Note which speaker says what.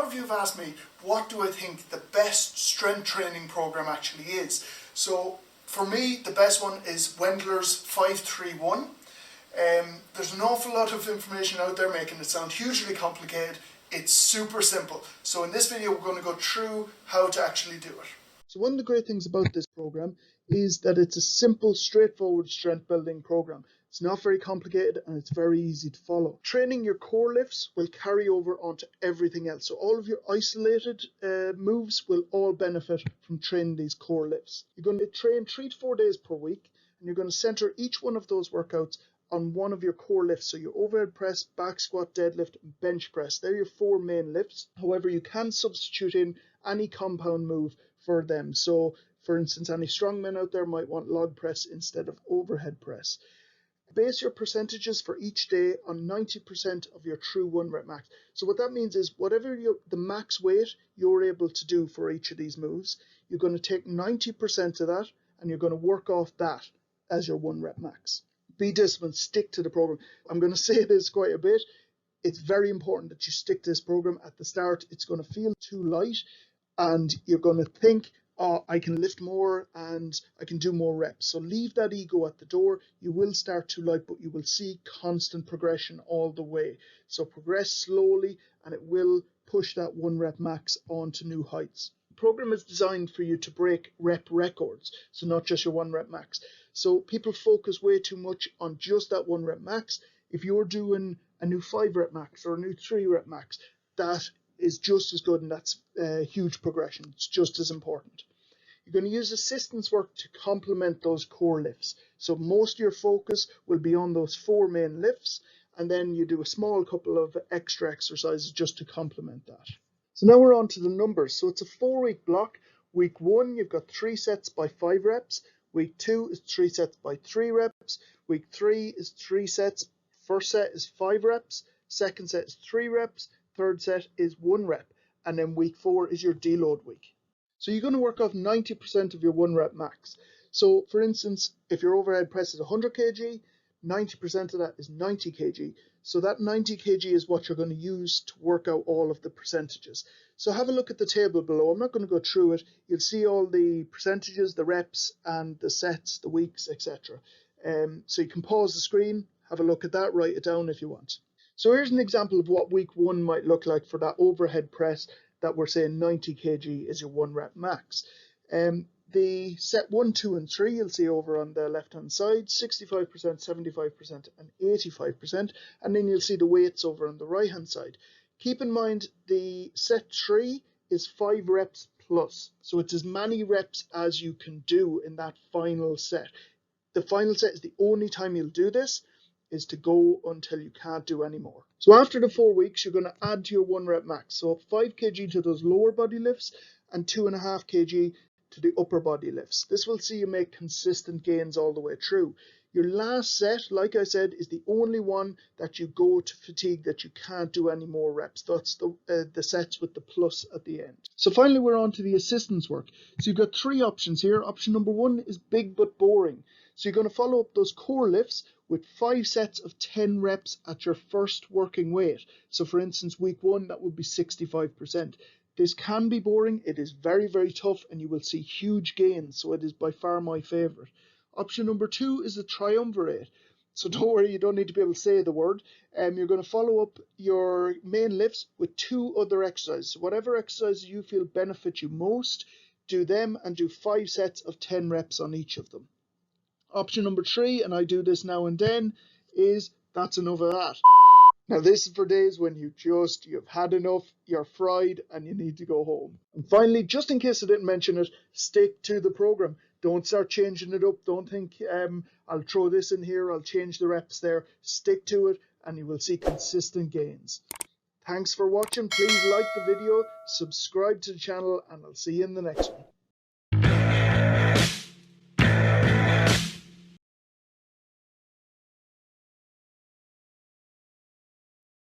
Speaker 1: of you have asked me, what do I think the best strength training program actually is? So for me, the best one is Wendler's 531. There's an awful lot of information out there making it sound hugely complicated. It's super simple. So in this video, we're going to go through how to actually do it. So one of the great things about this program is that it's a simple, straightforward strength building program. It's not very complicated and it's very easy to follow. Training your core lifts will carry over onto everything else. So all of your isolated moves will all benefit from training these core lifts. You're going to train 3 to 4 days per week, and you're going to center each one of those workouts on one of your core lifts. So your overhead press, back squat, deadlift, and bench press. They're your 4 main lifts. However, you can substitute in any compound move for them. So for instance, any strongmen out there might want log press instead of overhead press. Base your percentages for each day on 90% of your true 1 rep max. So what that means is whatever the max weight you're able to do for each of these moves, you're going to take 90% of that and you're going to work off that as your 1 rep max. Be disciplined, stick to the program. I'm going to say this quite a bit. It's very important that you stick to this program. At the start, it's going to feel too light and you're going to think, oh, I can lift more and I can do more reps. So leave that ego at the door. You will start too light, but you will see constant progression all the way. So progress slowly and it will push that 1 rep max on to new heights. The program is designed for you to break rep records, so not just your 1 rep max. So people focus way too much on just that 1 rep max. If you're doing a new 5 rep max or a new 3 rep max, that is just as good, and that's huge progression. It's just as important. You're going to use assistance work to complement those core lifts. So most of your focus will be on those 4 main lifts, and then you do a small couple of extra exercises just to complement that. So now we're on to the numbers. So it's a 4-week block. Week 1, you've got 3 sets by 5 reps. Week 2 is 3 sets by 3 reps. Week 3 is 3 sets. First set is 5 reps. Second set is 3 reps. Third set is 1 rep. And then week 4 is your deload week. So you're going to work off 90% of your 1 rep max. So for instance, if your overhead press is 100 kg, 90% of that is 90 kg. So that 90 kg is what you're going to use to work out all of the percentages. So have a look at the table below. I'm not going to go through it. You'll see all the percentages, the reps and the sets, the weeks, etc. So you can pause the screen, have a look at that, write it down if you want. So here's an example of what week 1 might look like for that overhead press that we're saying 90 kg is your 1 rep max. The set 1, 2 and 3 you'll see over on the left hand side, 65%, 75% and 85%, and then you'll see the weights over on the right hand side. Keep in mind the set 3 is 5 reps plus, so it's as many reps as you can do in that final set. The final set is the only time you'll do this, is to go until you can't do any more. So after the 4 weeks, you're going to add to your 1 rep max. So 5 kg to those lower body lifts and 2.5 kg to the upper body lifts. This will see you make consistent gains all the way through. Your last set, like I said, is the only one that you go to fatigue, that you can't do any more reps. That's the sets with the plus at the end. So finally, we're on to the assistance work. So you've got 3 options here. Option number 1 is big but boring. So you're going to follow up those core lifts with 5 sets of 10 reps at your first working weight. So for instance, week 1, that would be 65%. This can be boring. It is very, very tough and you will see huge gains. So it is by far my favorite. Option number 2 is the triumvirate. So don't worry, you don't need to be able to say the word. You're going to follow up your main lifts with 2 other exercises. So whatever exercises you feel benefit you most, do them and do 5 sets of 10 reps on each of them. Option number 3, and I do this now and then, is that's enough of that. Now this is for days when you've had enough, you're fried and you need to go home. And finally, just in case I didn't mention it, stick to the program. Don't start changing it up. Don't think I'll throw this in here, I'll change the reps there. Stick to it and you will see consistent gains. Thanks for watching. Please like the video, subscribe to the channel, and I'll see you in the next one.